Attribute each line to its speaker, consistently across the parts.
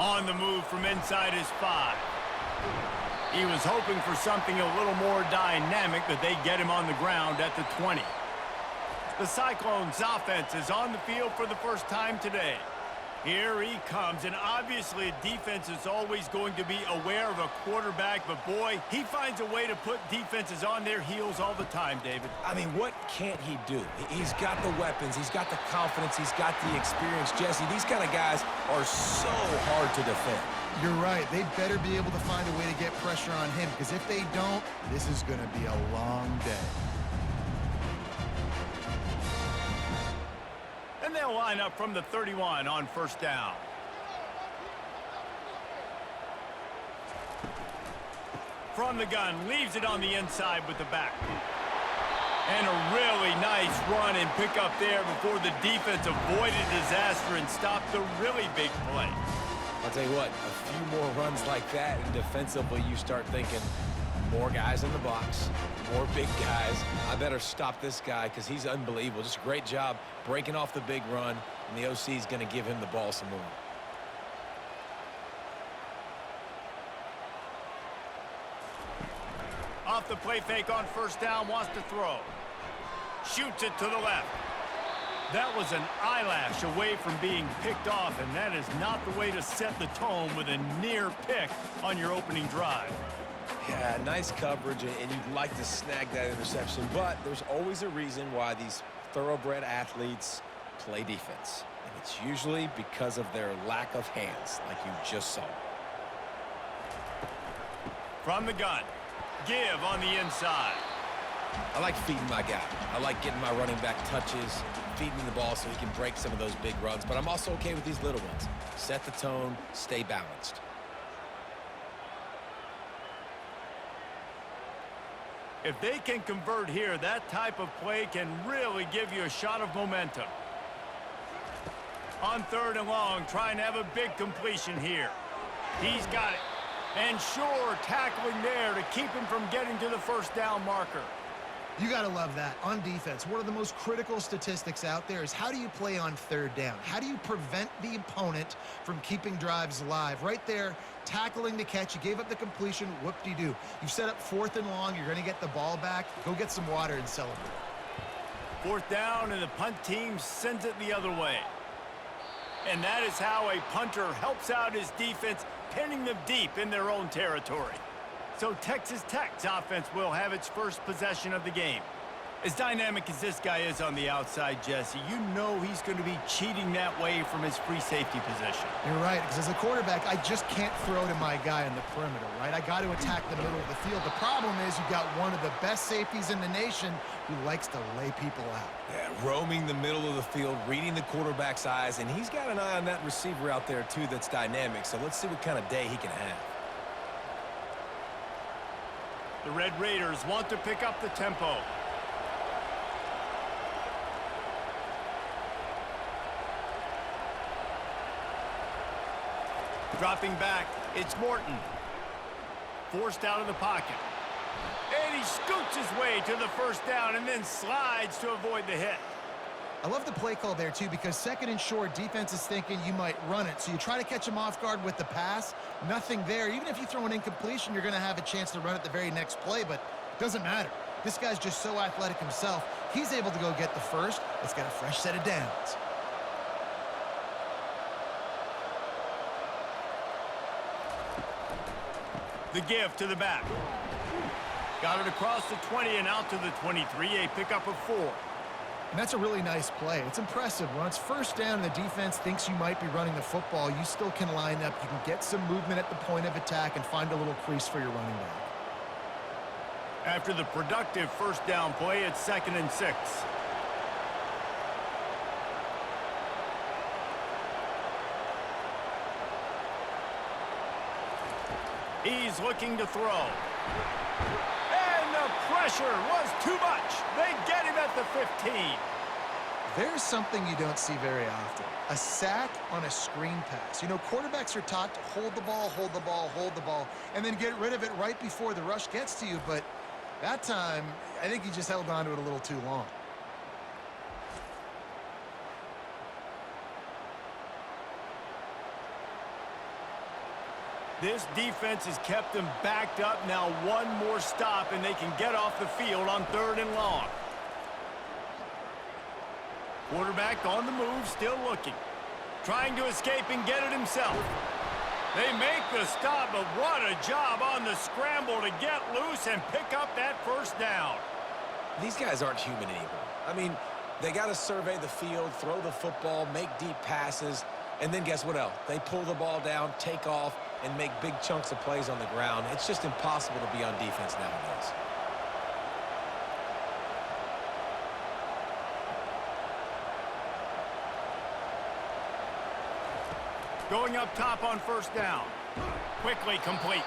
Speaker 1: On the move from inside his 5. He was hoping for something a little more dynamic, but they get him on the ground at the 20. The Cyclones' offense is on the field for the first time today. Here he comes, and obviously defense is always going to be aware of a quarterback, but boy, he finds a way to put defenses on their heels all the time, David.
Speaker 2: I mean, what can't he do? He's got the weapons, he's got the confidence, he's got the experience. Jesse, these kind of guys are so hard to defend.
Speaker 3: You're right. They better be able to find a way to get pressure on him, because if they don't, this is going to be a long day.
Speaker 1: And they'll line up from the 31 on first down. From the gun, leaves it on the inside with the back. And a really nice run and pick up there before the defense avoided disaster and stopped the really big play.
Speaker 2: I'll tell you what, a few more runs like that, and defensively you start thinking, more guys in the box, more big guys. I better stop this guy because he's unbelievable. Just a great job breaking off the big run, and the OC is going to give him the ball some more.
Speaker 1: Off the play fake on first down, wants to throw. Shoots it to the left. That was an eyelash away from being picked off, and that is not the way to set the tone with a near pick on your opening drive.
Speaker 2: Yeah, nice coverage, and you'd like to snag that interception, but there's always a reason why these thoroughbred athletes play defense. And it's usually because of their lack of hands, like you just saw.
Speaker 1: From the gun, give on the inside.
Speaker 2: I like feeding my guy. I like getting my running back touches, feeding the ball so he can break some of those big runs, but I'm also okay with these little ones. Set the tone, stay balanced.
Speaker 1: If they can convert here, that type of play can really give you a shot of momentum. On third and long, trying to have a big completion here. He's got it. And sure, tackling there to keep him from getting to the first down marker.
Speaker 3: You got to love that. On defense, one of the most critical statistics out there is how do you play on third down? How do you prevent the opponent from keeping drives alive? Right there, tackling the catch. You gave up the completion. Whoop-de-doo. You've set up fourth and long. You're going to get the ball back. Go get some water and celebrate.
Speaker 1: Fourth down, and the punt team sends it the other way. And that is how a punter helps out his defense, pinning them deep in their own territory. So Texas Tech's offense will have its first possession of the game. As dynamic as this guy is on the outside, Jesse, you know he's going to be cheating that way from his free safety position.
Speaker 3: You're right, because as a quarterback, I just can't throw to my guy in the perimeter, right? I got to attack the middle of the field. The problem is you've got one of the best safeties in the nation who likes to lay people out.
Speaker 2: Yeah, roaming the middle of the field, reading the quarterback's eyes, and he's got an eye on that receiver out there, too, that's dynamic. So let's see what kind of day he can have.
Speaker 1: The Red Raiders want to pick up the tempo. Dropping back, it's Morton. Forced out of the pocket. And he scoots his way to the first down and then slides to avoid the hit.
Speaker 3: I love the play call there, too, because second and short, defense is thinking you might run it. So you try to catch him off guard with the pass. Nothing there. Even if you throw an incompletion, you're going to have a chance to run it the very next play, but it doesn't matter. This guy's just so athletic himself. He's able to go get the first. Let's get a fresh set of downs.
Speaker 1: The give to the back. Got it across the 20 and out to the 23, a pickup of 4.
Speaker 3: And that's a really nice play. It's impressive. When it's first down and the defense thinks you might be running the football, you still can line up. You can get some movement at the point of attack and find a little crease for your running back.
Speaker 1: After the productive first down play, it's 2nd and 6. He's looking to throw. And the pressure was too much. They get him at the 15.
Speaker 3: There's something you don't see very often. A sack on a screen pass. You know, quarterbacks are taught to hold the ball, hold the ball, hold the ball, and then get rid of it right before the rush gets to you. But that time, I think he just held on to it a little too long.
Speaker 1: This defense has kept them backed up. Now one more stop, and they can get off the field on 3rd and long. Quarterback on the move, still looking. Trying to escape and get it himself. They make the stop, but what a job on the scramble to get loose and pick up that first down.
Speaker 2: These guys aren't human anymore. I mean, they got to survey the field, throw the football, make deep passes, and then guess what else? They pull the ball down, take off, and make big chunks of plays on the ground. It's just impossible to be on defense nowadays.
Speaker 1: Going up top on 1st down. Quickly complete.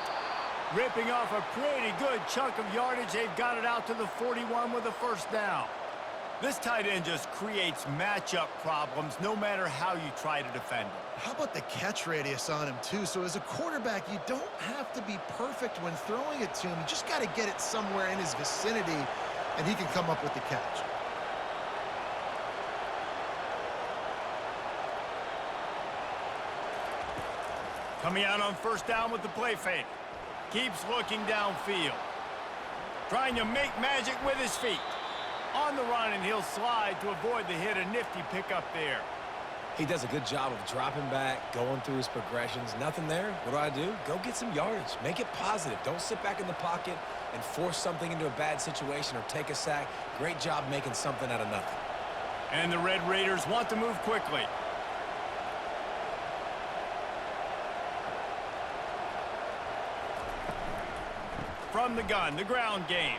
Speaker 1: Ripping off a pretty good chunk of yardage. They've got it out to the 41 with a 1st down. This tight end just creates matchup problems no matter how you try to defend him.
Speaker 3: How about the catch radius on him, too? So as a quarterback, you don't have to be perfect when throwing it to him. You just got to get it somewhere in his vicinity, and he can come up with the catch.
Speaker 1: Coming out on 1st down with the play fake. Keeps looking downfield. Trying to make magic with his feet. On the run, and he'll slide to avoid the hit. A nifty pickup there.
Speaker 2: He does a good job of dropping back, going through his progressions. Nothing there. What do? Go get some yardage. Make it positive. Don't sit back in the pocket and force something into a bad situation or take a sack. Great job making something out of nothing.
Speaker 1: And the Red Raiders want to move quickly. From the gun, the ground game.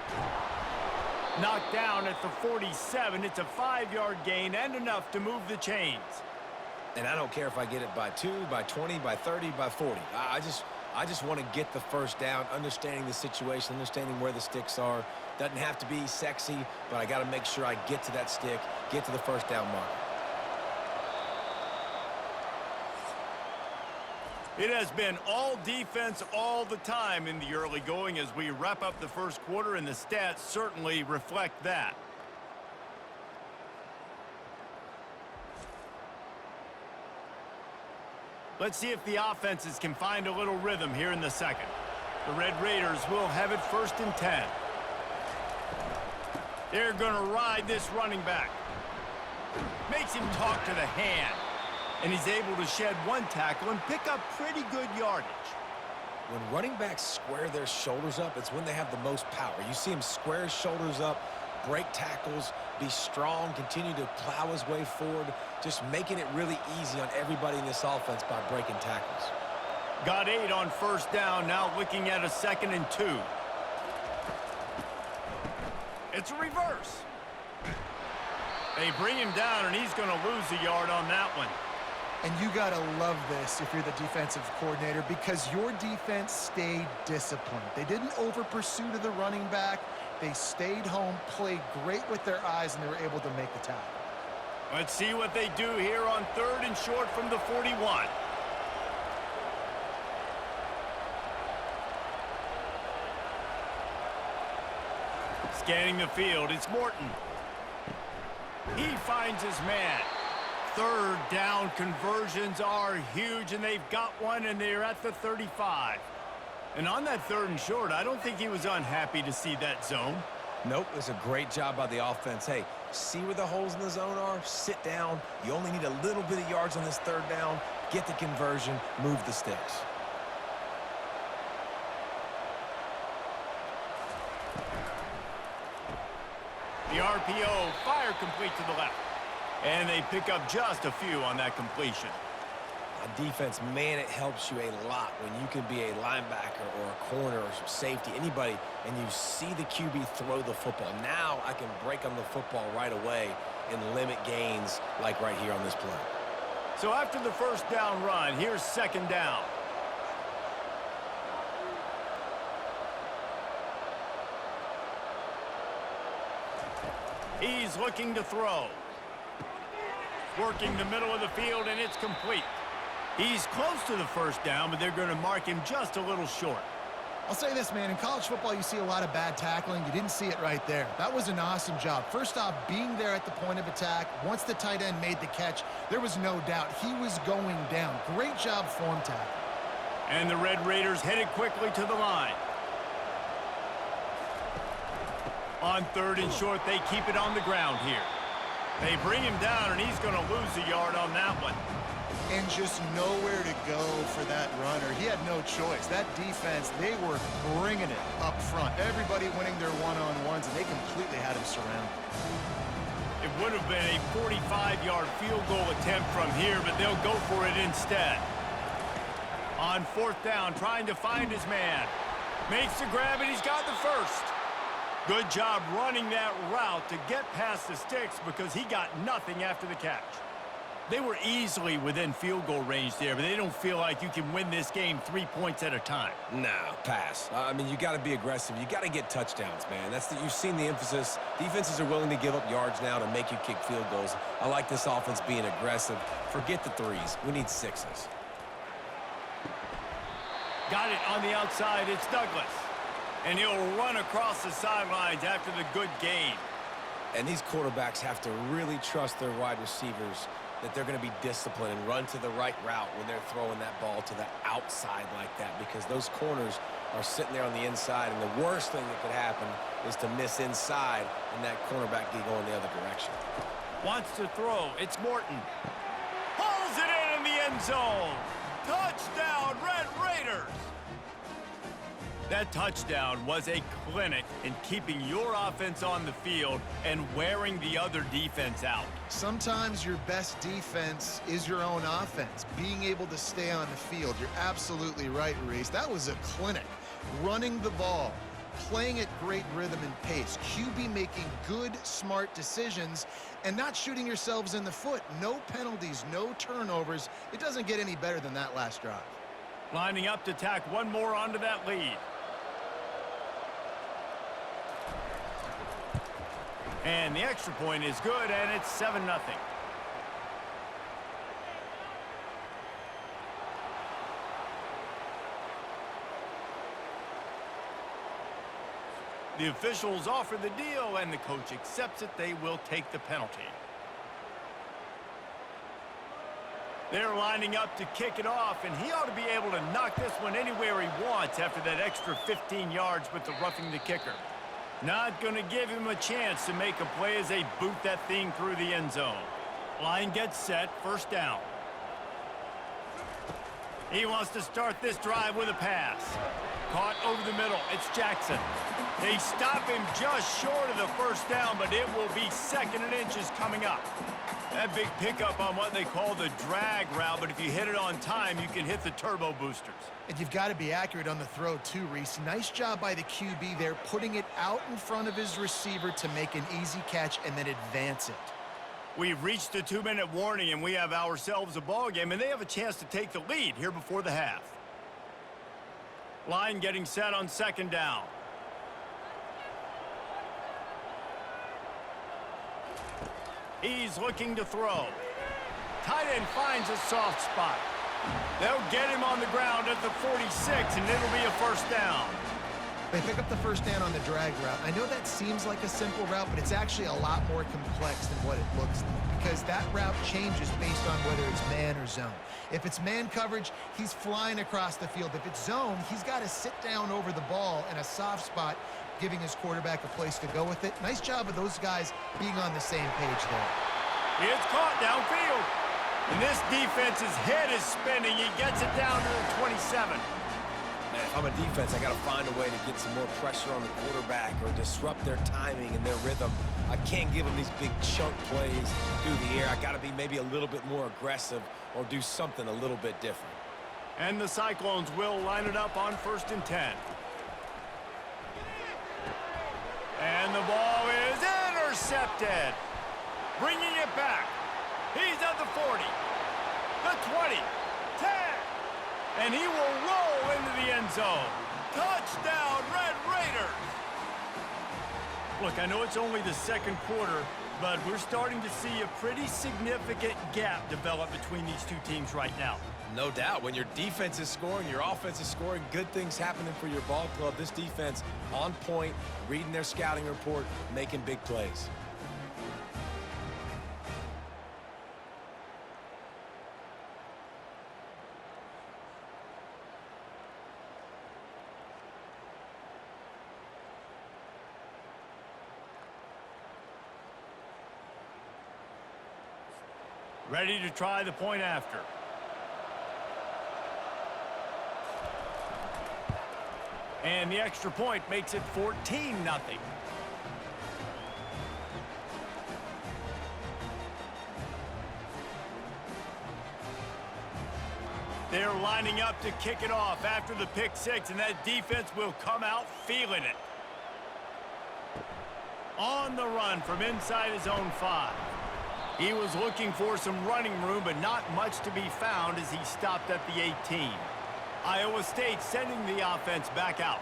Speaker 1: Knocked down at the 47. It's a 5-yard gain and enough to move the chains.
Speaker 2: And I don't care if I get it by 2, by 20, by 30, by 40. I just want to get the 1st down, understanding the situation, understanding where the sticks are. Doesn't have to be sexy, but I got to make sure I get to that stick, get to the 1st down mark.
Speaker 1: It has been all defense all the time in the early going as we wrap up the 1st quarter, and the stats certainly reflect that. Let's see if the offenses can find a little rhythm here in the 2nd. The Red Raiders will have it 1st and 10. They're going to ride this running back. Makes him talk to the hand. And he's able to shed 1 tackle and pick up pretty good yardage.
Speaker 2: When running backs square their shoulders up, it's when they have the most power. You see him square his shoulders up, break tackles, be strong, continue to plow his way forward, just making it really easy on everybody in this offense by breaking tackles.
Speaker 1: Got 8 on 1st down, now looking at a 2nd and 2. It's a reverse. They bring him down, and he's going to lose a yard on that one.
Speaker 3: And you got to love this if you're the defensive coordinator, because your defense stayed disciplined. They didn't over-pursue to the running back. They stayed home, played great with their eyes, and they were able to make the tackle.
Speaker 1: Let's see what they do here on 3rd and short from the 41. Scanning the field, it's Morton. He finds his man. 3rd down conversions are huge, and they've got one, and they're at the 35. And on that 3rd and short, I don't think he was unhappy to see that zone.
Speaker 2: Nope, it's a great job by the offense. Hey, see where the holes in the zone are? Sit down. You only need a little bit of yards on this 3rd down. Get the conversion, move the sticks.
Speaker 1: The RPO, fire complete to the left. And they pick up just a few on that completion.
Speaker 2: On defense, man, it helps you a lot when you can be a linebacker or a corner or safety, anybody, and you see the QB throw the football. Now I can break on the football right away and limit gains like right here on this play.
Speaker 1: So after the 1st down run, here's 2nd down. He's looking to throw. Working the middle of the field, and it's complete. He's close to the 1st down, but they're going to mark him just a little short.
Speaker 3: I'll say this, man. In college football, you see a lot of bad tackling. You didn't see it right there. That was an awesome job. First off, being there at the point of attack. Once the tight end made the catch, there was no doubt he was going down. Great job form tackle.
Speaker 1: And the Red Raiders headed quickly to the line. On 3rd and short, they keep it on the ground here. They bring him down, and he's going to lose a yard on that one.
Speaker 3: And just nowhere to go for that runner. He had no choice. That defense, they were bringing it up front. Everybody winning their one-on-ones, and they completely had him surrounded.
Speaker 1: It would have been a 45-yard field goal attempt from here, but they'll go for it instead. On 4th down, trying to find his man. Makes the grab, and he's got the first. Good job running that route to get past the sticks because he got nothing after the catch. They were easily within field goal range there, but they don't feel like you can win this game 3 points at a time.
Speaker 2: No, pass. I mean, you got to be aggressive. You got to get touchdowns, man. You've seen the emphasis. Defenses are willing to give up yards now to make you kick field goals. I like this offense being aggressive. Forget the 3s. We need 6s.
Speaker 1: Got it on the outside. It's Douglas. And he'll run across the sidelines after the good gain.
Speaker 2: And these quarterbacks have to really trust their wide receivers that they're going to be disciplined and run to the right route when they're throwing that ball to the outside like that, because those corners are sitting there on the inside, and the worst thing that could happen is to miss inside and that cornerback get going the other direction.
Speaker 1: Wants to throw. It's Morton. Pulls it in the end zone. Touchdown, Red Raiders! That touchdown was a clinic in keeping your offense on the field and wearing the other defense out.
Speaker 3: Sometimes your best defense is your own offense, being able to stay on the field. You're absolutely right, Reese. That was a clinic. Running the ball, playing at great rhythm and pace, QB making good, smart decisions, and not shooting yourselves in the foot. No penalties, no turnovers. It doesn't get any better than that last drive.
Speaker 1: Lining up to tack one more onto that lead. And the extra point is good, and it's 7-0. The officials offer the deal, and the coach accepts it. They will take the penalty. They're lining up to kick it off, and he ought to be able to knock this one anywhere he wants after that extra 15 yards with the roughing the kicker. Not going to give him a chance to make a play as they boot that thing through the end zone. Line gets set, 1st down. He wants to start this drive with a pass. Caught over the middle. It's Jackson. They stop him just short of the 1st down, but it will be 2nd and inches coming up. That big pickup on what they call the drag route, but if you hit it on time, you can hit the turbo boosters.
Speaker 3: And you've got to be accurate on the throw too, Reese. Nice job by the QB there, putting it out in front of his receiver to make an easy catch and then advance it.
Speaker 1: We've reached the 2-minute warning, and we have ourselves a ball game, and they have a chance to take the lead here before the half. Line getting set on 2nd down. He's looking to throw. Tight end finds a soft spot. They'll get him on the ground at the 46, and it'll be a 1st down.
Speaker 3: They pick up the 1st down on the drag route. I know that seems like a simple route, but it's actually a lot more complex than what it looks like, because that route changes based on whether it's man or zone. If it's man coverage, he's flying across the field. If it's zone, he's got to sit down over the ball in a soft spot, giving his quarterback a place to go with it. Nice job of those guys being on the same page there.
Speaker 1: It's caught downfield. And this defense's head is spinning. He gets it down to the 27.
Speaker 2: Man, if I'm a defense, I got to find a way to get some more pressure on the quarterback or disrupt their timing and their rhythm. I can't give them these big chunk plays through the air. I got to be maybe a little bit more aggressive or do something a little bit different.
Speaker 1: And the Cyclones will line it up on 1st and 10. And the ball is intercepted. Bringing it back. He's at the 40, the 20, 10. And he will roll into the end zone. Touchdown, Red Raiders. Look, I know it's only the 2nd quarter, but we're starting to see a pretty significant gap develop between these two teams right now.
Speaker 2: No doubt. When your defense is scoring, your offense is scoring, good things happening for your ball club. This defense on point, reading their scouting report, making big plays.
Speaker 1: Ready to try the point after. And the extra point makes it 14-0. They're lining up to kick it off after the pick six, and that defense will come out feeling it. On the run from inside his own 5. He was looking for some running room, but not much to be found as he stopped at the 18. Iowa State sending the offense back out.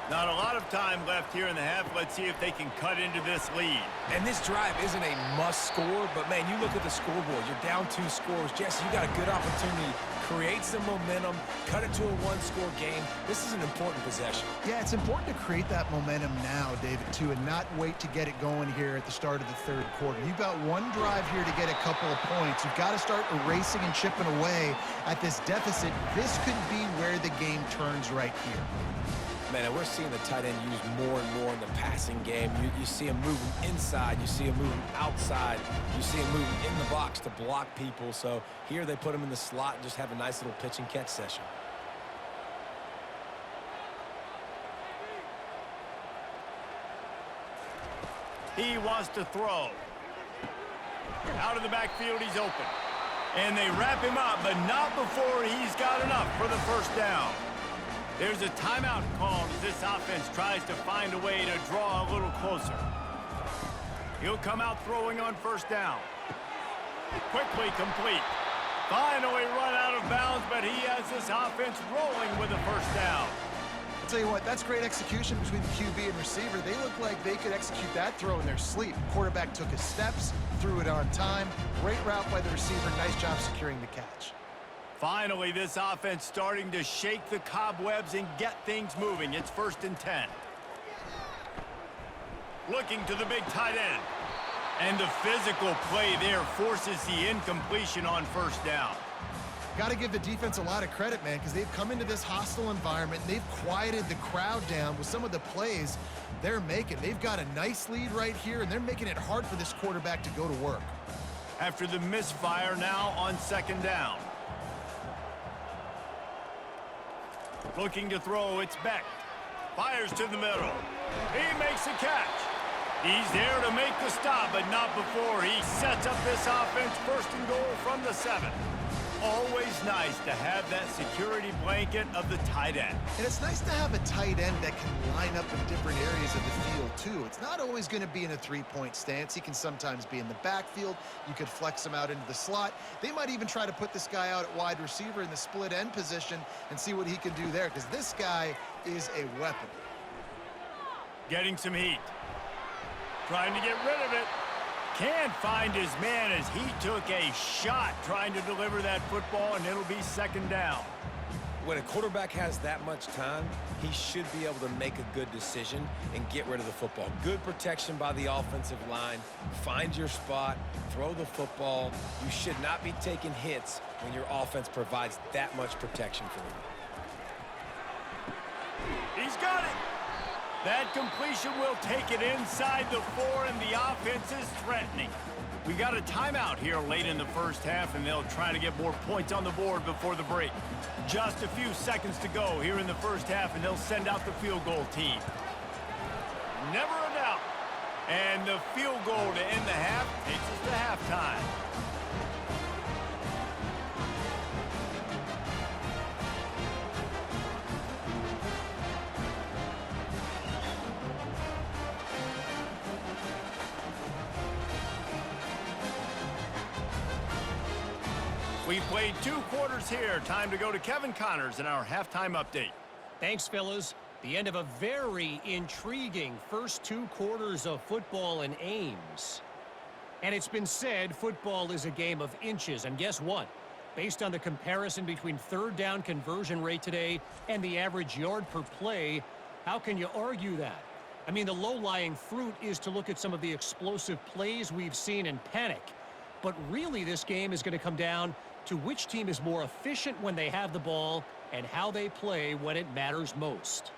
Speaker 1: Not a lot of time left here in the half. Let's see if they can cut into this lead.
Speaker 2: And this drive isn't a must score, but man, you look at the scoreboard. You're down 2 scores. Jesse, you got a good opportunity. Create some momentum. Cut it to a 1-score game. This is an important possession.
Speaker 3: Yeah, it's important to create that momentum now, David, too, and not wait to get it going here at the start of the third quarter. You've got one drive here to get a couple of points. You've got to start erasing and chipping away at this deficit. This could be where the game turns right here.
Speaker 2: Man, we're seeing the tight end used more and more in the passing game. You see him moving inside. You see him moving outside. You see him moving in the box to block people. So here they put him in the slot and just have a nice little pitch and catch session.
Speaker 1: He wants to throw. Out of the backfield, he's open. And they wrap him up, but not before he's got enough for the first down. There's a timeout called as this offense tries to find a way to draw a little closer. He'll come out throwing on first down. Quickly complete. Finally run out of bounds, but he has this offense rolling with a first down.
Speaker 3: I'll tell you what, that's great execution between the QB and receiver. They look like they could execute that throw in their sleep. Quarterback took his steps, threw it on time. Great route by the receiver. Nice job securing the catch.
Speaker 1: Finally, this offense starting to shake the cobwebs and get things moving. It's 1st and 10. Looking to the big tight end. And the physical play there forces the incompletion on first down.
Speaker 3: Got to give the defense a lot of credit, man, because they've come into this hostile environment. And they've quieted the crowd down with some of the plays they're making. They've got a nice lead right here, and they're making it hard for this quarterback to go to work.
Speaker 1: After the misfire now on 2nd down. Looking to throw, it's Beck. Fires to the middle. He makes the catch. He's there to make the stop, but not before he sets up this offense 1st and goal from the 7. Always nice to have that security blanket of the tight end.
Speaker 3: And it's nice to have a tight end that can line up in different areas of the field, too. It's not always going to be in a 3-point stance. He can sometimes be in the backfield. You could flex him out into the slot. They might even try to put this guy out at wide receiver in the split end position and see what he can do there, because this guy is a weapon.
Speaker 1: Getting some heat. Trying to get rid of it. Can't find his man as he took a shot trying to deliver that football, and it'll be 2nd down.
Speaker 2: When a quarterback has that much time, he should be able to make a good decision and get rid of the football. Good protection by the offensive line. Find your spot. Throw the football. You should not be taking hits when your offense provides that much protection for you.
Speaker 1: He's got it. That completion will take it inside the 4, and the offense is threatening. We got a timeout here late in the first half, and they'll try to get more points on the board before the break. Just a few seconds to go here in the first half, and they'll send out the field goal team. Never a doubt. And the field goal to end the half takes us to halftime. We played 2 quarters here. Time to go to Kevin Connors in our halftime update.
Speaker 4: Thanks, fellas. The end of a very intriguing first 2 quarters of football in Ames. And it's been said football is a game of inches. And guess what? Based on the comparison between 3rd down conversion rate today and the average yard per play, how can you argue that? I mean, the low-lying fruit is to look at some of the explosive plays we've seen and panic. But really, this game is going to come down to which team is more efficient when they have the ball and how they play when it matters most.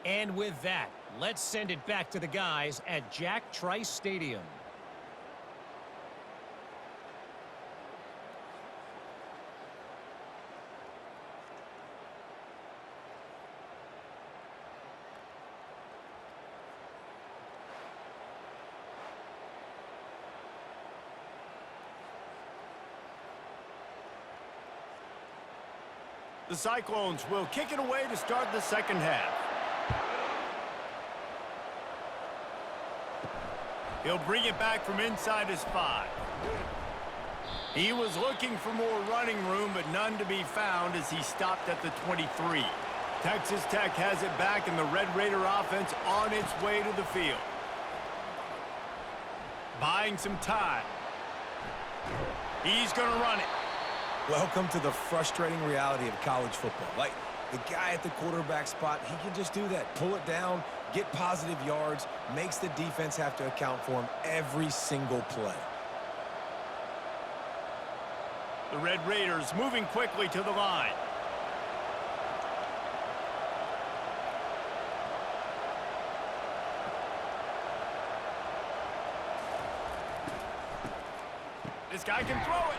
Speaker 4: And with that, let's send it back to the guys at Jack Trice Stadium.
Speaker 1: The Cyclones will kick it away to start the second half. He'll bring it back from inside his 5. He was looking for more running room, but none to be found as he stopped at the 23. Texas Tech has it back, and the Red Raider offense on its way to the field. Buying some time. He's going to run it.
Speaker 2: Welcome to the frustrating reality of college football. Like, the guy at the quarterback spot, he can just do that. Pull it down, get positive yards, makes the defense have to account for him every single play.
Speaker 1: The Red Raiders moving quickly to the line. This guy can throw it.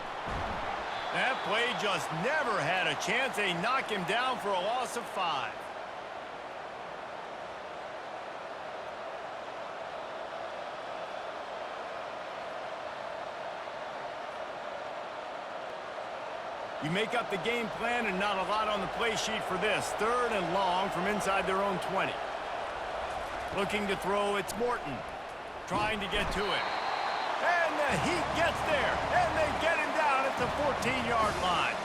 Speaker 1: That play just never had a chance. They knock him down for a loss of 5. You make up the game plan and not a lot on the play sheet for this. 3rd and long from inside their own 20. Looking to throw, it's Morton. Trying to get to it. And the Heat gets there. And they get him down at the 14-yard line.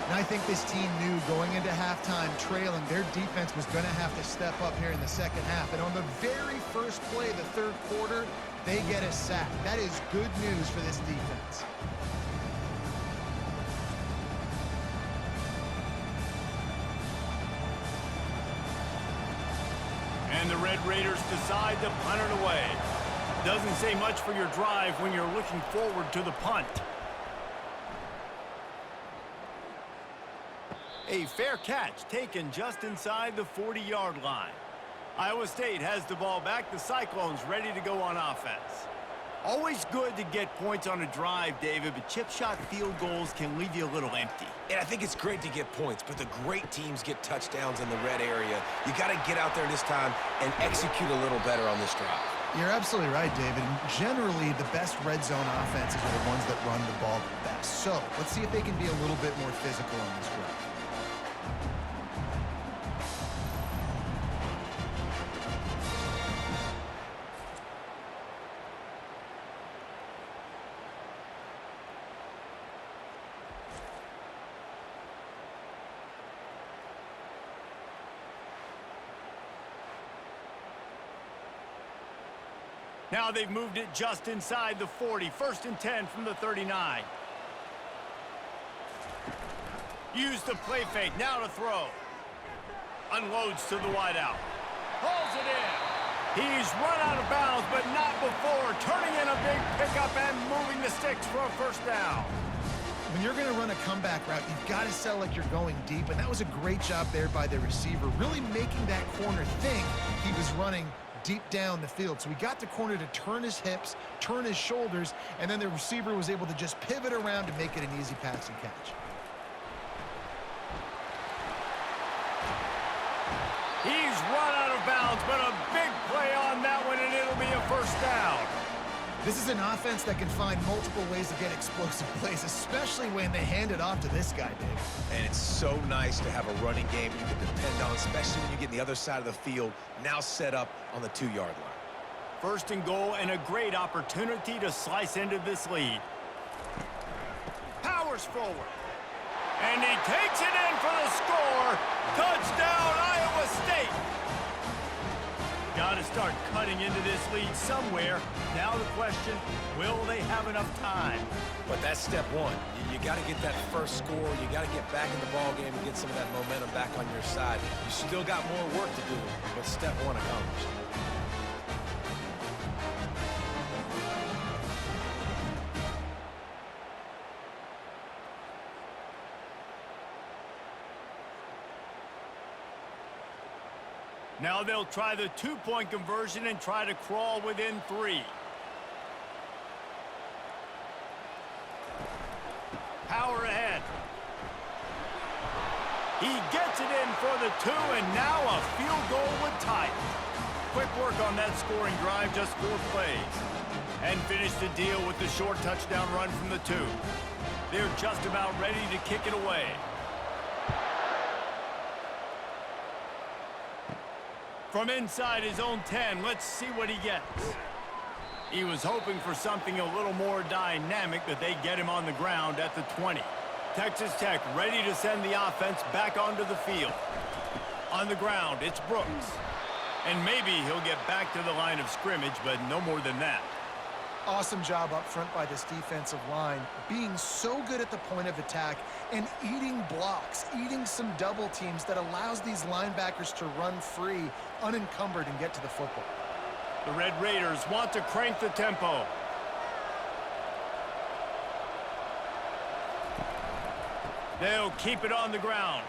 Speaker 3: And I think this team knew going into halftime trailing, their defense was going to have to step up here in the second half. And on the very first play of the 3rd quarter, they get a sack. That is good news for this defense.
Speaker 1: And the Red Raiders decide to punt it away. Doesn't say much for your drive when you're looking forward to the punt. A fair catch taken just inside the 40-yard line. Iowa State has the ball back. The Cyclones ready to go on offense. Always good to get points on a drive, David, but chip shot field goals can leave you a little empty.
Speaker 2: And I think it's great to get points, but the great teams get touchdowns in the red area. You got to get out there this time and execute a little better on this drive.
Speaker 3: You're absolutely right, David. Generally, the best red zone offenses are the ones that run the ball the best. So let's see if they can be a little bit more physical on this drive.
Speaker 1: Now they've moved it just inside the 40. 1st and 10 from the 39. Use the play fake. Now to throw. Unloads to the wideout. Pulls it in. He's run out of bounds, but not before. Turning in a big pickup and moving the sticks for a 1st down.
Speaker 3: When you're going to run a comeback route, you've got to sell like you're going deep, and that was a great job there by the receiver, really making that corner think he was running deep down the field. So we got the corner to turn his hips, turn his shoulders, and then the receiver was able to just pivot around to make it an easy pass and catch.
Speaker 1: He's run out of bounds, but a big play on that one, and it'll be a 1st down.
Speaker 3: This is an offense that can find multiple ways to get explosive plays, especially when they hand it off to this guy, Dave.
Speaker 2: And it's so nice to have a running game you can depend on, especially when you get the other side of the field, now set up on the 2-yard line.
Speaker 1: 1st and goal, and a great opportunity to slice into this lead. Powers forward. And he takes it in for the score. Touchdown, Iowa State. Got to start cutting into this lead somewhere. Now the question, will they have enough time?
Speaker 2: But that's step one. You got to get that first score. You got to get back in the ball game and get some of that momentum back on your side. You still got more work to do, but step one accomplished.
Speaker 1: Now they'll try the 2-point conversion and try to crawl within 3. Power ahead. He gets it in for the 2, and now a field goal would tie it. Quick work on that scoring drive, just 4 plays. And finish the deal with the short touchdown run from the 2. They're just about ready to kick it away. From inside his own 10, let's see what he gets. He was hoping for something a little more dynamic, but they get him on the ground at the 20. Texas Tech ready to send the offense back onto the field. On the ground, it's Brooks. And maybe he'll get back to the line of scrimmage, but no more than that.
Speaker 3: Awesome job up front by this defensive line, being so good at the point of attack and eating blocks, eating some double teams that allows these linebackers to run free, unencumbered, and get to the football.
Speaker 1: The Red Raiders want to crank the tempo. They'll keep it on the ground.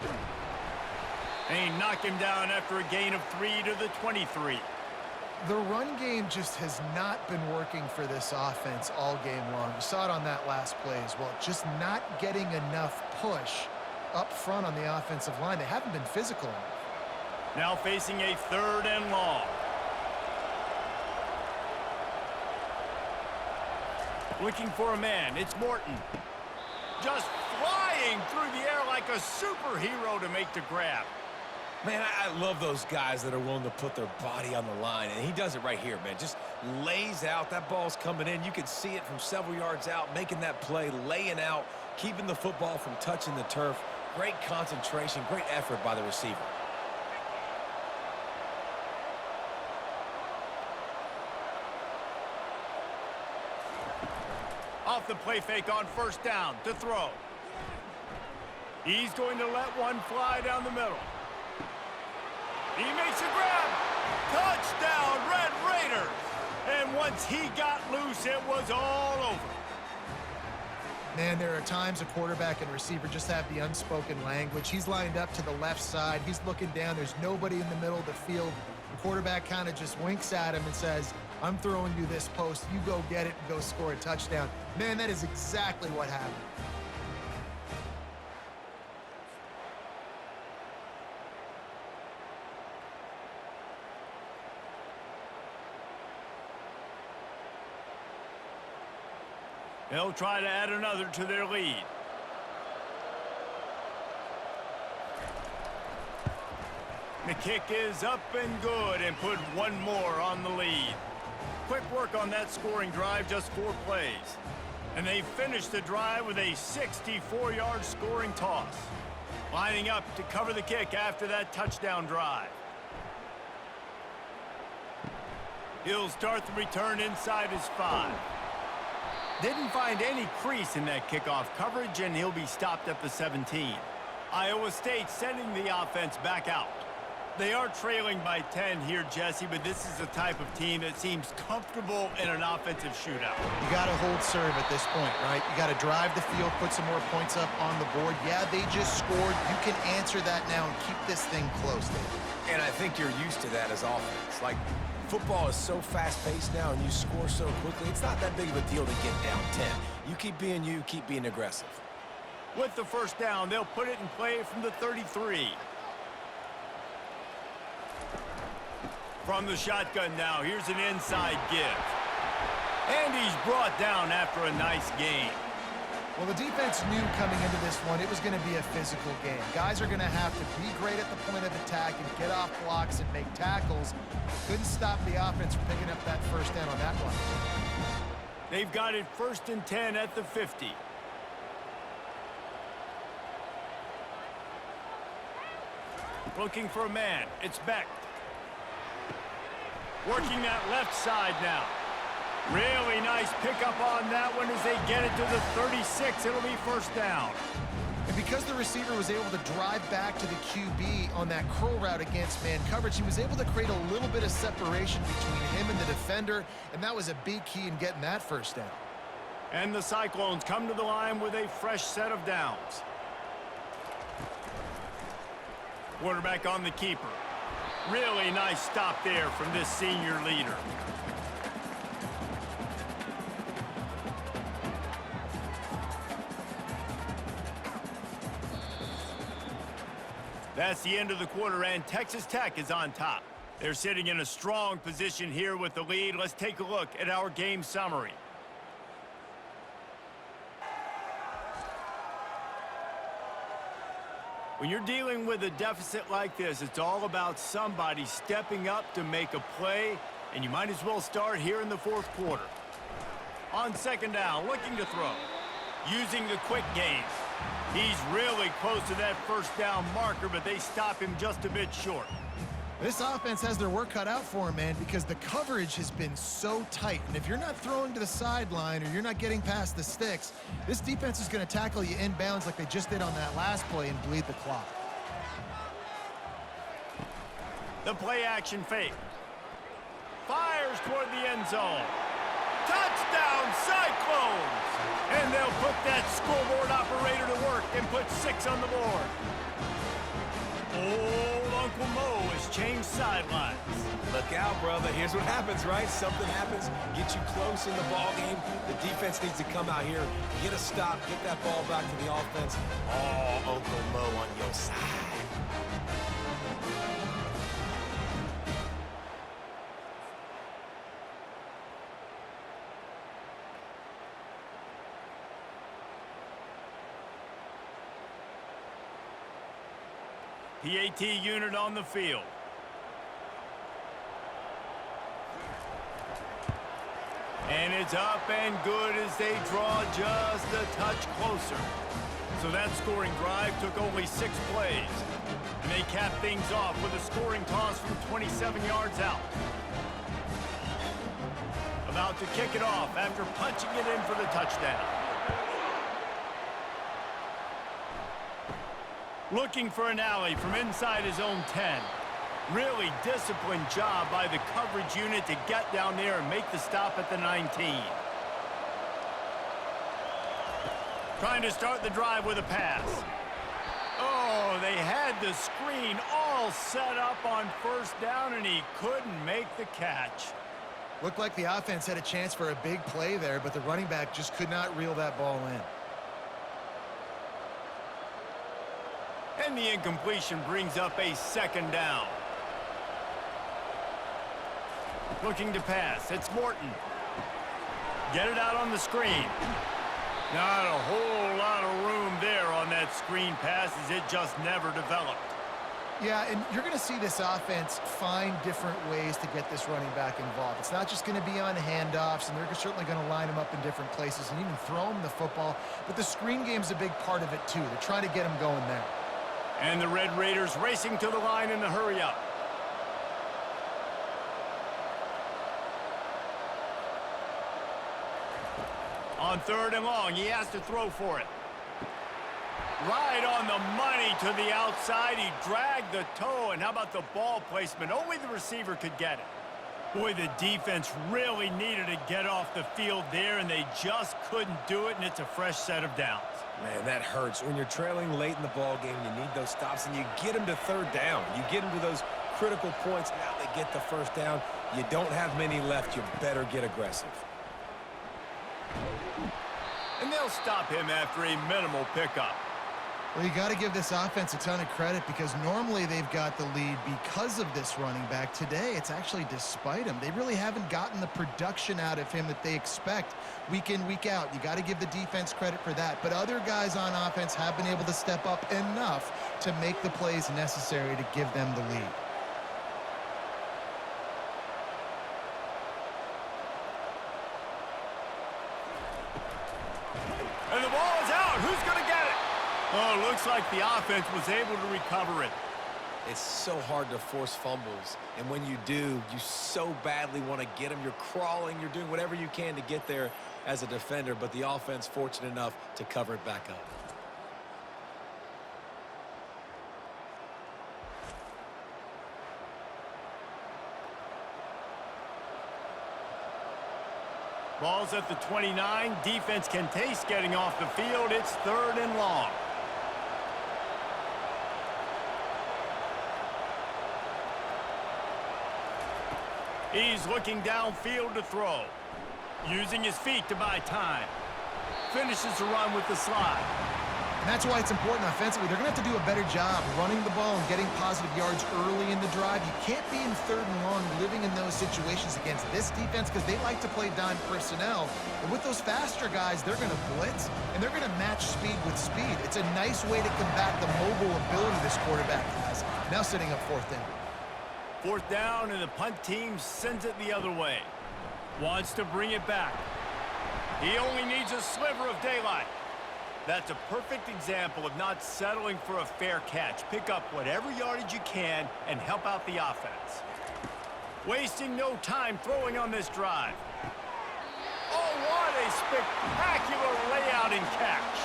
Speaker 1: They knock him down after a gain of 3 to the 23.
Speaker 3: The run game just has not been working for this offense all game long. You saw it on that last play as well. Just not getting enough push up front on the offensive line. They haven't been physical enough.
Speaker 1: Now facing a 3rd and long. Looking for a man. It's Morton. Just flying through the air like a superhero to make the grab.
Speaker 2: Man, I love those guys that are willing to put their body on the line, and he does it right here, man. Just lays out. That ball's coming in. You can see it from several yards out, making that play, laying out, keeping the football from touching the turf. Great concentration, great effort by the receiver.
Speaker 1: Off the play fake on 1st down to throw. He's going to let one fly down the middle. He makes a grab. Touchdown, Red Raiders. And once he got loose, it was all over.
Speaker 3: Man, there are times a quarterback and receiver just have the unspoken language. He's lined up to the left side. He's looking down. There's nobody in the middle of the field. The quarterback kind of just winks at him and says, I'm throwing you this post. You go get it and go score a touchdown. Man, that is exactly what happened.
Speaker 1: They'll try to add another to their lead. The kick is up and good and put one more on the lead. Quick work on that scoring drive, just 4 plays. And they finish the drive with a 64-yard scoring toss. Lining up to cover the kick after that touchdown drive. He'll start the return inside his 5. Didn't find any crease in that kickoff coverage, and he'll be stopped at the 17. Iowa State sending the offense back out. They are trailing by 10 here, Jesse, but this is the type of team that seems comfortable in an offensive shootout.
Speaker 3: You got to hold serve at this point, right? You got to drive the field, put some more points up on the board. Yeah, they just scored. You can answer that now and keep this thing close, David.
Speaker 2: And I think you're used to that as offense. Like, football is so fast-paced now and you score so quickly, it's not that big of a deal to get down 10. You keep being aggressive.
Speaker 1: With the 1st down, they'll put it in play from the 33. From the shotgun now, here's an inside give. And he's brought down after a nice gain.
Speaker 3: Well, the defense knew coming into this one it was going to be a physical game. Guys are going to have to be great at the point of attack and get off blocks and make tackles. Couldn't stop the offense from picking up that 1st down on that one.
Speaker 1: They've got it 1st and 10 at the 50. Looking for a man. It's Beck. Working that left side now. Really nice pickup on that one as they get it to the 36. It'll be 1st down.
Speaker 3: And because the receiver was able to drive back to the QB on that curl route against man coverage, he was able to create a little bit of separation between him and the defender, and that was a big key in getting that 1st down.
Speaker 1: And the Cyclones come to the line with a fresh set of downs. Quarterback on the keeper. Really nice stop there from this senior leader. That's the end of the quarter, and Texas Tech is on top. They're sitting in a strong position here with the lead. Let's take a look at our game summary. When you're dealing with a deficit like this, it's all about somebody stepping up to make a play, and you might as well start here in the fourth quarter. On second down, looking to throw. Using the quick game. He's really close to that first down marker, but they stop him just a bit short.
Speaker 3: This offense has their work cut out for him, man, because the coverage has been so tight. And if you're not throwing to the sideline or you're not getting past the sticks, this defense is going to tackle you inbounds like they just did on that last play and bleed the clock.
Speaker 1: The play action fake. Fires toward the end zone. Touchdown, Cyclones! And they'll put that scoreboard operator to work and put 6 on the board. Old Uncle Mo has changed sidelines.
Speaker 2: Look out, brother. Here's what happens, right? Something happens, get you close in the ball game. The defense needs to come out here, get a stop, get that ball back to the offense. Oh, Uncle Mo on your side.
Speaker 1: PAT unit on the field. And it's up and good as they draw just a touch closer. So that scoring drive took only 6 plays. And they cap things off with a scoring toss from 27 yards out. About to kick it off after punching it in for the touchdown. Looking for an alley from inside his own 10. Really disciplined job by the coverage unit to get down there and make the stop at the 19. Trying to start the drive with a pass. Oh, they had the screen all set up on first down, and he couldn't make the catch.
Speaker 3: Looked like the offense had a chance for a big play there, but the running back just could not reel that ball in.
Speaker 1: And the incompletion brings up a second down. Looking to pass. It's Morton. Get it out on the screen. Not a whole lot of room there on that screen pass as it just never developed.
Speaker 3: Yeah, and you're going to see this offense find different ways to get this running back involved. It's not just going to be on handoffs, and they're certainly going to line him up in different places and even throw him the football. But the screen game's a big part of it, too. They're trying to get him going there.
Speaker 1: And the Red Raiders racing to the line in the hurry-up. On third and long, he has to throw for it. Right on the money to the outside. He dragged the toe, and how about the ball placement? Only the receiver could get it. Boy, the defense really needed to get off the field there, and they just couldn't do it, and it's a fresh set of downs.
Speaker 2: Man, that hurts. When you're trailing late in the ball game, you need those stops, and you get them to third down. You get them to those critical points. Now they get the first down. You don't have many left. You better get aggressive.
Speaker 1: And they'll stop him after a minimal pickup.
Speaker 3: Well, you got to give this offense a ton of credit because normally they've got the lead because of this running back. Today, it's actually despite him. They really haven't gotten the production out of him that they expect week in, week out. You got to give the defense credit for that. But other guys on offense have been able to step up enough to make the plays necessary to give them the lead.
Speaker 1: And the ball is out. Who's going to get it? Oh, looks like the offense was able to recover it.
Speaker 2: It's so hard to force fumbles, and when you do, you so badly want to get them. You're crawling, you're doing whatever you can to get there as a defender, but the offense fortunate enough to cover it back up.
Speaker 1: Ball's at the 29. Defense can taste getting off the field. It's third and long. He's looking downfield to throw. Using his feet to buy time. Finishes the run with the slide.
Speaker 3: that's why it's important offensively. They're going to have to do a better job running the ball and getting positive yards early in the drive. You can't be in 3rd and long living in those situations against this defense because they like to play dime personnel. And with those faster guys, they're going to blitz, and they're going to match speed with speed. It's a nice way to combat the mobile ability this quarterback has. Now setting up 4th down.
Speaker 1: 4th down, and the punt team sends it the other way. Wants to bring it back. He only needs a sliver of daylight. That's a perfect example of not settling for a fair catch. Pick up whatever yardage you can and help out the offense. Wasting no time throwing on this drive. Oh, what a spectacular layout and catch.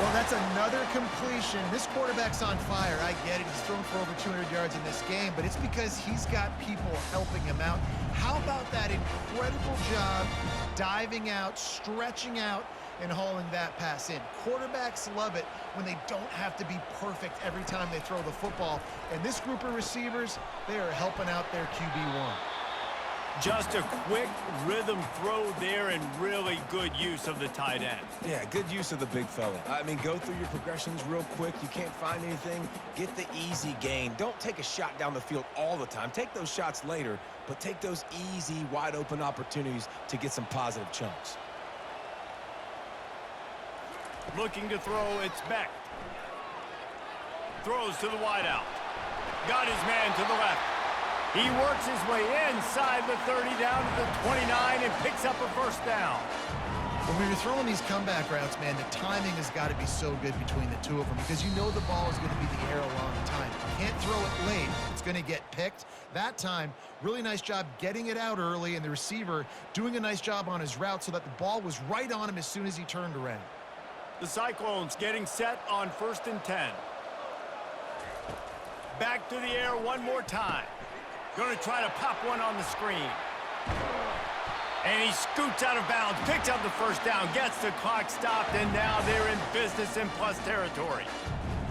Speaker 3: Well, that's another completion. This quarterback's on fire. I get it. He's thrown for over 200 yards in this game, but it's because he's got people helping him out. How about that incredible job diving out, stretching out, and hauling that pass in? Quarterbacks love it when they don't have to be perfect every time they throw the football. And this group of receivers, they are helping out their QB1.
Speaker 1: Just a quick rhythm throw there and really good use of the tight end.
Speaker 2: Yeah, good use of the big fella. I mean, go through your progressions real quick. You can't find anything, get the easy gain. Don't take a shot down the field all the time. Take those shots later, but take those easy, wide-open opportunities to get some positive chunks.
Speaker 1: Looking to throw, it's Beck. Throws to the wideout. Got his man to the left. He works his way inside the 30 down to the 29 and picks up a 1st down.
Speaker 3: When you're throwing these comeback routes, man, the timing has got to be so good between the two of them because you know the ball is going to be in the air a long time. You can't throw it late. It's going to get picked. That time, really nice job getting it out early, and the receiver doing a nice job on his route so that the ball was right on him as soon as he turned around.
Speaker 1: The Cyclones getting set on 1st and 10. Back to the air one more time. Going to try to pop one on the screen. And he scoots out of bounds, picks up the 1st down, gets the clock stopped, and now they're in business in plus territory.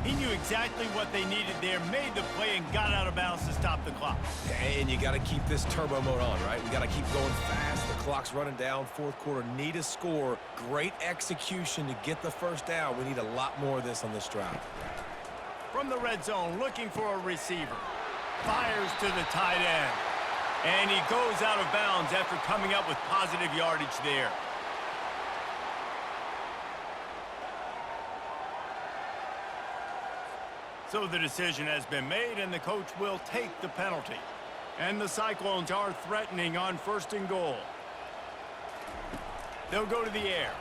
Speaker 1: He knew exactly what they needed there, made the play, and got out of bounds to stop the clock.
Speaker 2: And you got to keep this turbo mode on, right? We got to keep going fast. The clock's running down. 4th quarter, need a score. Great execution to get the 1st down. We need a lot more of this on this drive.
Speaker 1: From the red zone, looking for a receiver. Fires to the tight end. And he goes out of bounds after coming up with positive yardage there. So the decision has been made, and the coach will take the penalty. And the Cyclones are threatening on 1st and goal. They'll go to the air.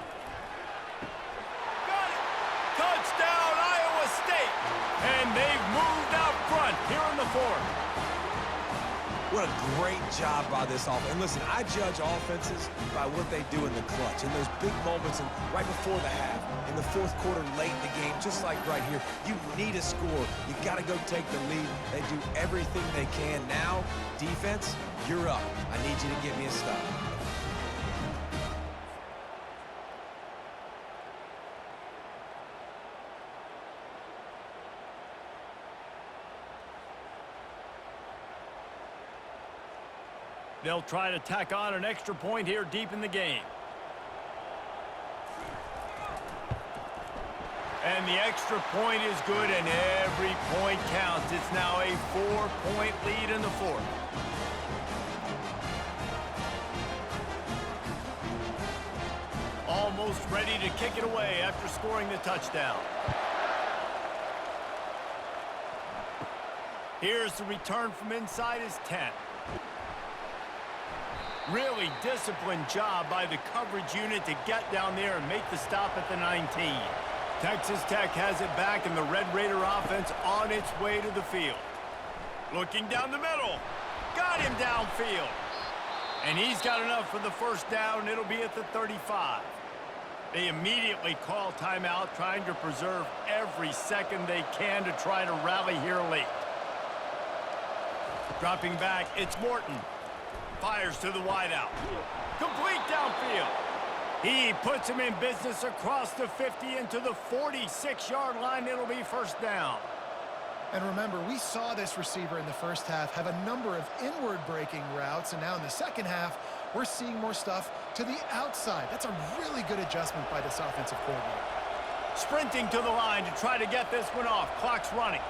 Speaker 1: Got it! Touchdown, Iowa State! And they've moved out front here in the 4th.
Speaker 2: What a great job by this offense. And listen, I judge offenses by what they do in the clutch, in those big moments and right before the half, in the 4th quarter, late in the game, just like right here. You need a score. You got to go take the lead. They do everything they can. Now, defense, you're up. I need you to get me a stop.
Speaker 1: They'll try to tack on an extra point here deep in the game. And the extra point is good, and every point counts. It's now a 4-point lead in the 4th. Almost ready to kick it away after scoring the touchdown. Here's the return from inside his 10. Really disciplined job by the coverage unit to get down there and make the stop at the 19. Texas Tech has it back, and the Red Raider offense on its way to the field. Looking down the middle. Got him downfield. And he's got enough for the 1st down. It'll be at the 35. They immediately call timeout, trying to preserve every second they can to try to rally here late. Dropping back, it's Morton. Fires to the wideout. Complete downfield. He puts him in business across the 50 into the 46-yard line. It'll be 1st down.
Speaker 3: And remember, we saw this receiver in the 1st half have a number of inward-breaking routes, and now in the 2nd half, we're seeing more stuff to the outside. That's a really good adjustment by this offensive coordinator.
Speaker 1: Sprinting to the line to try to get this one off. Clock's running.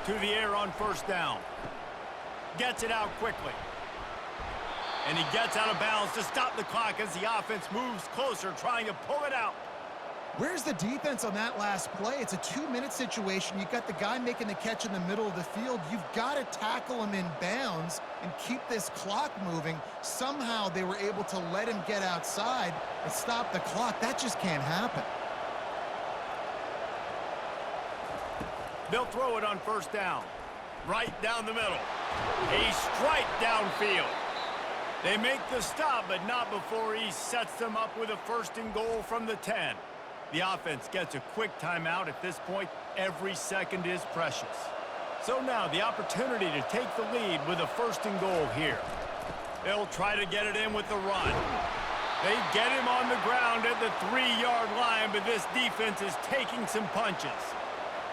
Speaker 1: To the air on first down. Gets it out quickly. And he gets out of bounds to stop the clock as the offense moves closer, trying to pull it out.
Speaker 3: Where's the defense on that last play? It's a 2-minute situation. You've got the guy making the catch in the middle of the field. You've got to tackle him in bounds and keep this clock moving. Somehow they were able to let him get outside and stop the clock. That just can't happen.
Speaker 1: They'll throw it on first down. Right down the middle. A strike downfield. They make the stop, but not before he sets them up with a 1st and goal from the 10. The offense gets a quick timeout. At this point, every second is precious. So now the opportunity to take the lead with a 1st and goal here. They'll try to get it in with the run. They get him on the ground at the 3-yard line, but this defense is taking some punches.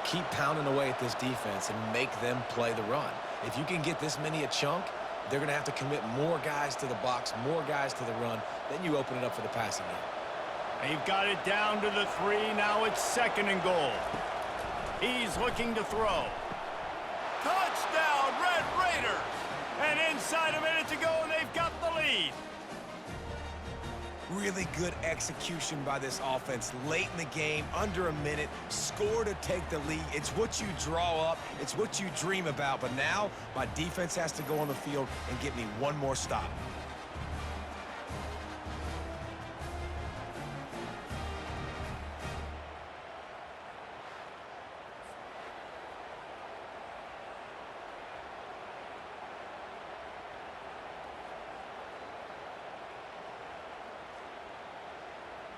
Speaker 2: Keep pounding away at this defense and make them play the run. If you can get this many a chunk, they're going to have to commit more guys to the box, more guys to the run. Then you open it up for the passing game.
Speaker 1: They've got it down to the 3. Now it's 2nd and goal. He's looking to throw. Touchdown, Red Raiders! And inside a minute to go, and they've got the lead.
Speaker 2: Really good execution by this offense late in the game, under a minute, score to take the lead. It's what you draw up, it's what you dream about, but now my defense has to go on the field and get me one more stop.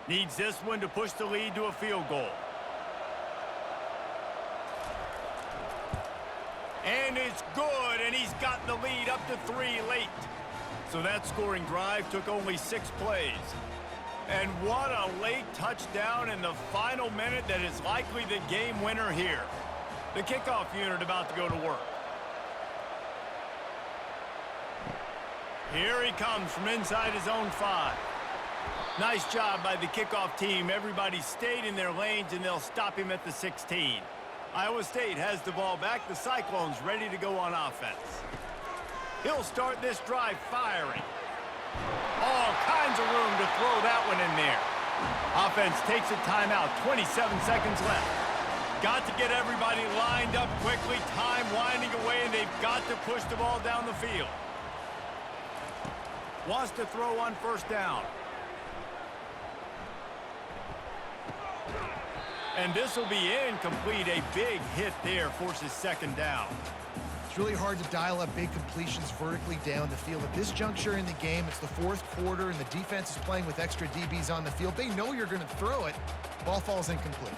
Speaker 1: Needs this one to push the lead to a field goal. And it's good, and he's got the lead up to 3 late. So that scoring drive took only 6 plays. And what a late touchdown in the final minute that is likely the game winner here. The kickoff unit about to go to work. Here he comes from inside his own 5. Nice job by the kickoff team. Everybody stayed in their lanes, and they'll stop him at the 16. Iowa State has the ball back. The Cyclones ready to go on offense. He'll start this drive firing. All kinds of room to throw that one in there. Offense takes a timeout. 27 seconds left. Got to get everybody lined up quickly. Time winding away, and they've got to push the ball down the field. Wants to throw on first down. And this will be incomplete. A big hit there forces 2nd down.
Speaker 3: It's really hard to dial up big completions vertically down the field. At this juncture in the game, it's the 4th quarter, and the defense is playing with extra DBs on the field. They know you're going to throw it. Ball falls incomplete.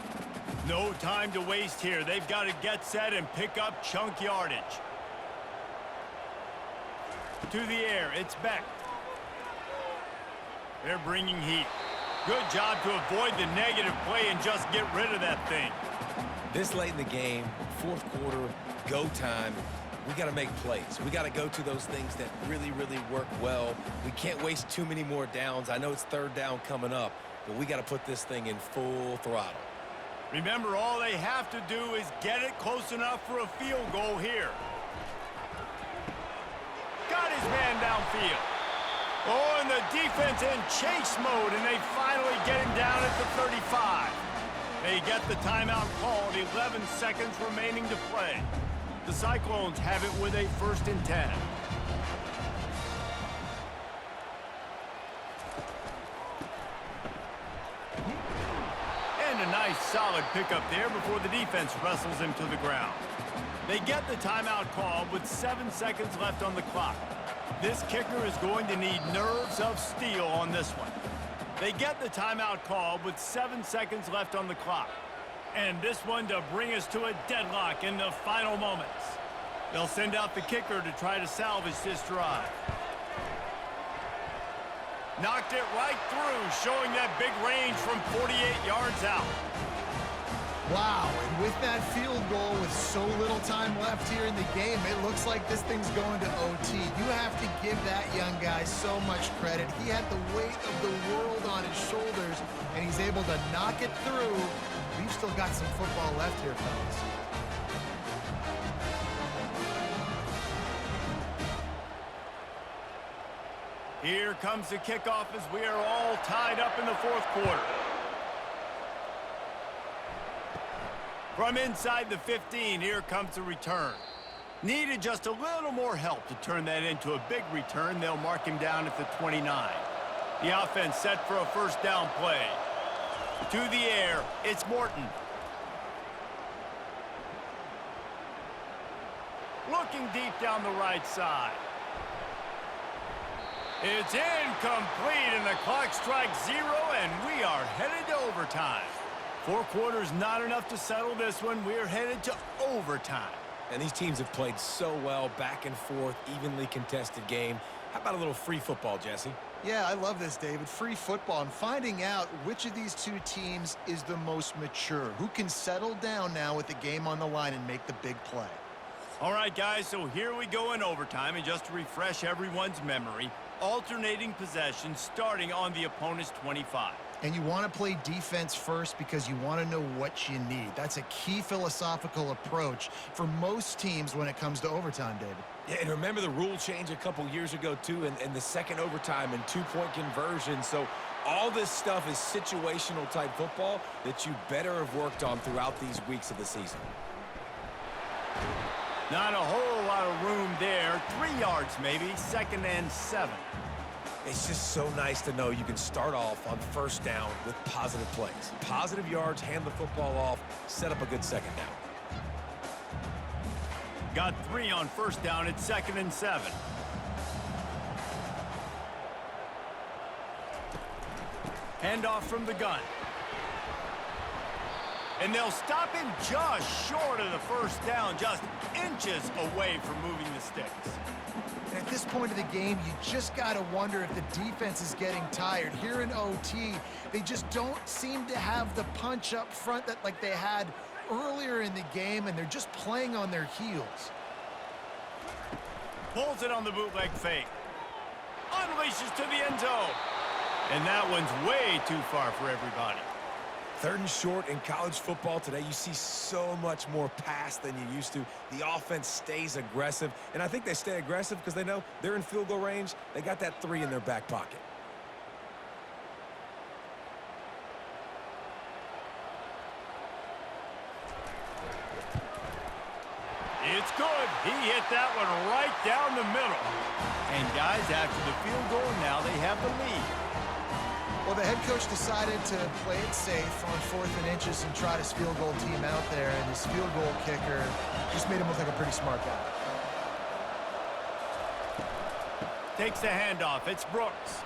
Speaker 1: No time to waste here. They've got to get set and pick up chunk yardage. To the air, it's Beck. They're bringing heat. Good job to avoid the negative play and just get rid of that thing.
Speaker 2: This late in the game, 4th quarter, go time, we got to make plays. We got to go to those things that really, really work well. We can't waste too many more downs. I know it's 3rd down coming up, but we got to put this thing in full throttle.
Speaker 1: Remember, all they have to do is get it close enough for a field goal here. Got his man downfield. Oh, and the defense in chase mode, and they finally get him down at the 35. They get the timeout called, 11 seconds remaining to play. The Cyclones have it with a 1st and 10. And a nice solid pickup there before the defense wrestles him to the ground. They get the timeout called with 7 seconds left on the clock. This kicker is going to need nerves of steel on this one. They get the timeout called with 7 seconds left on the clock. And this one to bring us to a deadlock in the final moments. They'll send out the kicker to try to salvage this drive. Knocked it right through, showing that big range from 48 yards out.
Speaker 3: Wow, and with that field goal with so little time left here in the game, it looks like this thing's going to OT. You have to give that young guy so much credit. He had the weight of the world on his shoulders, and he's able to knock it through. We've still got some football left here, fellas.
Speaker 1: Here comes the kickoff as we are all tied up in the fourth quarter. From inside the 15, here comes the return. Needed just a little more help to turn that into a big return. They'll mark him down at the 29. The offense set for a first down play. To the air, it's Morton. Looking deep down the right side. It's incomplete, and the clock strikes 0, and we are headed to overtime. 4 quarters not enough to settle this one. We're headed to overtime.
Speaker 2: And these teams have played so well, back and forth, evenly contested game. How about a little free football, Jesse?
Speaker 3: Yeah, I love this, David. Free football and finding out which of these two teams is the most mature, who can settle down now with the game on the line and make the big play.
Speaker 1: All right, guys, so here we go in overtime, and just to refresh everyone's memory, alternating possession starting on the opponent's 25.
Speaker 3: And you want to play defense first because you want to know what you need. That's a key philosophical approach for most teams when it comes to overtime, David.
Speaker 2: Yeah, and remember the rule change a couple years ago, too, and the second overtime and 2-point conversion. So all this stuff is situational type football that you better have worked on throughout these weeks of the season.
Speaker 1: Not a whole lot of room there. 3 yards maybe, 2nd and 7.
Speaker 2: It's just so nice to know you can start off on first down with positive plays. Positive yards, hand the football off, set up a good second down.
Speaker 1: Got 3 on first down. It's 2nd and 7. Handoff from the gun. And they'll stop him just short of the first down, just inches away from moving the sticks.
Speaker 3: And at this point of the game, you just got to wonder if the defense is getting tired. Here in OT, they just don't seem to have the punch up front that like they had earlier in the game, and they're just playing on their heels.
Speaker 1: Pulls it on the bootleg fake. Unleashes to the end zone. And that one's way too far for everybody.
Speaker 2: 3rd and short in college football today. You see so much more pass than you used to. The offense stays aggressive, and I think they stay aggressive because they know they're in field goal range. They got that 3 in their back pocket.
Speaker 1: It's good. He hit that one right down the middle. And guys, after the field goal, now they have the lead.
Speaker 3: Well, the head coach decided to play it safe on 4th and inches and try his field goal team out there, and his field goal kicker just made him look like a pretty smart guy.
Speaker 1: Takes the handoff. It's Brooks.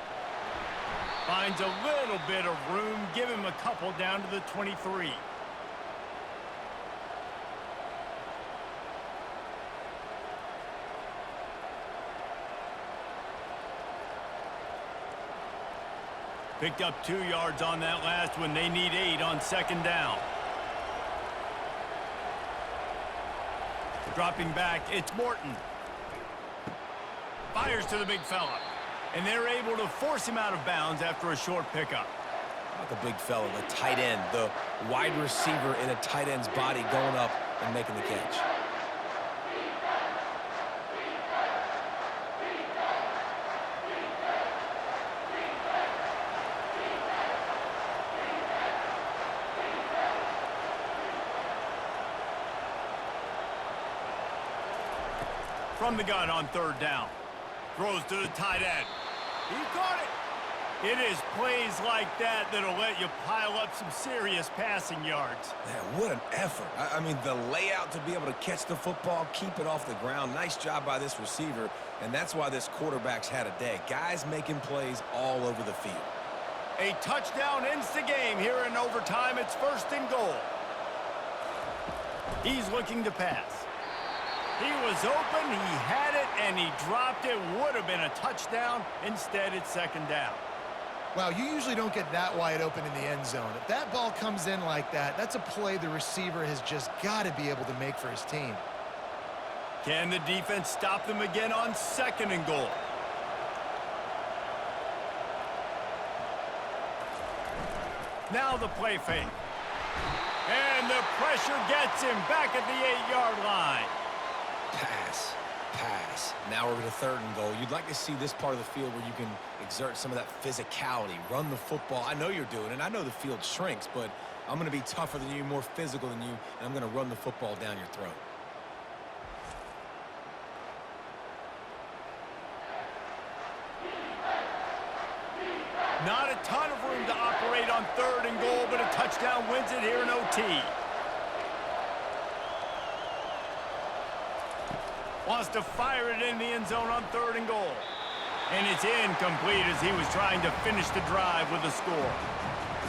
Speaker 1: Finds a little bit of room. Give him a couple down to the 23. Picked up 2 yards on that last one. They need 8 on 2nd down. Dropping back, it's Morton. Fires to the big fella. And they're able to force him out of bounds after a short pickup.
Speaker 2: Not the big fella, the tight end, the wide receiver in a tight end's body going up and making the catch.
Speaker 1: From the gun on 3rd down. Throws to the tight end. He caught it. It is plays like that that'll let you pile up some serious passing yards.
Speaker 2: Man, what an effort. I mean, the layout to be able to catch the football, keep it off the ground. Nice job by this receiver, and that's why this quarterback's had a day. Guys making plays all over the field.
Speaker 1: A touchdown ends the game here in overtime. It's 1st and goal. He's looking to pass. He was open, he had it, and he dropped it. Would have been a touchdown. Instead, it's 2nd down.
Speaker 3: Wow, you usually don't get that wide open in the end zone. If that ball comes in like that, that's a play the receiver has just got to be able to make for his team.
Speaker 1: Can the defense stop them again on 2nd and goal? Now the play fake. And the pressure gets him back at the 8-yard line.
Speaker 2: Pass. Pass. Now we're to 3rd and goal. You'd like to see this part of the field where you can exert some of that physicality, run the football. I know you're doing it. I know the field shrinks, but I'm going to be tougher than you, more physical than you, and I'm going to run the football down your throat.
Speaker 1: Not a ton of room to operate on 3rd and goal, but a touchdown wins it here in OT. Wants to fire it in the end zone on 3rd and goal. And it's incomplete as he was trying to finish the drive with a score.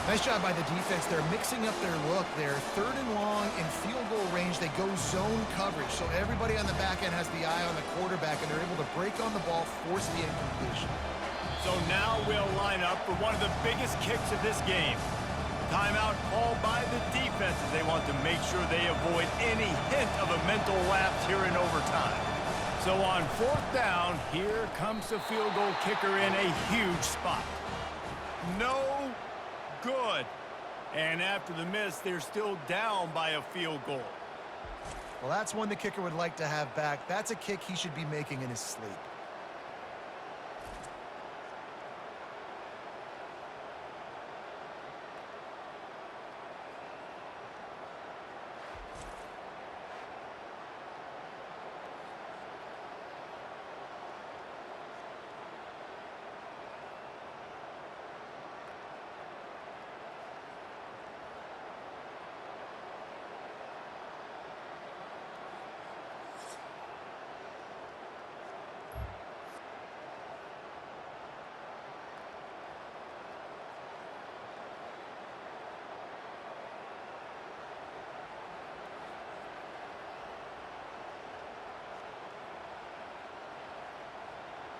Speaker 3: Nice job by the defense. They're mixing up their look. They're 3rd and long in field goal range. They go zone coverage, so everybody on the back end has the eye on the quarterback, and they're able to break on the ball, force the incompletion.
Speaker 1: So now we'll line up for one of the biggest kicks of this game. Timeout called by the defense as they want to make sure they avoid any hint of a mental lapse here in overtime. So on 4th down, here comes the field goal kicker in a huge spot. No good. And after the miss, they're still down by a field goal.
Speaker 3: Well, that's one the kicker would like to have back. That's a kick he should be making in his sleep.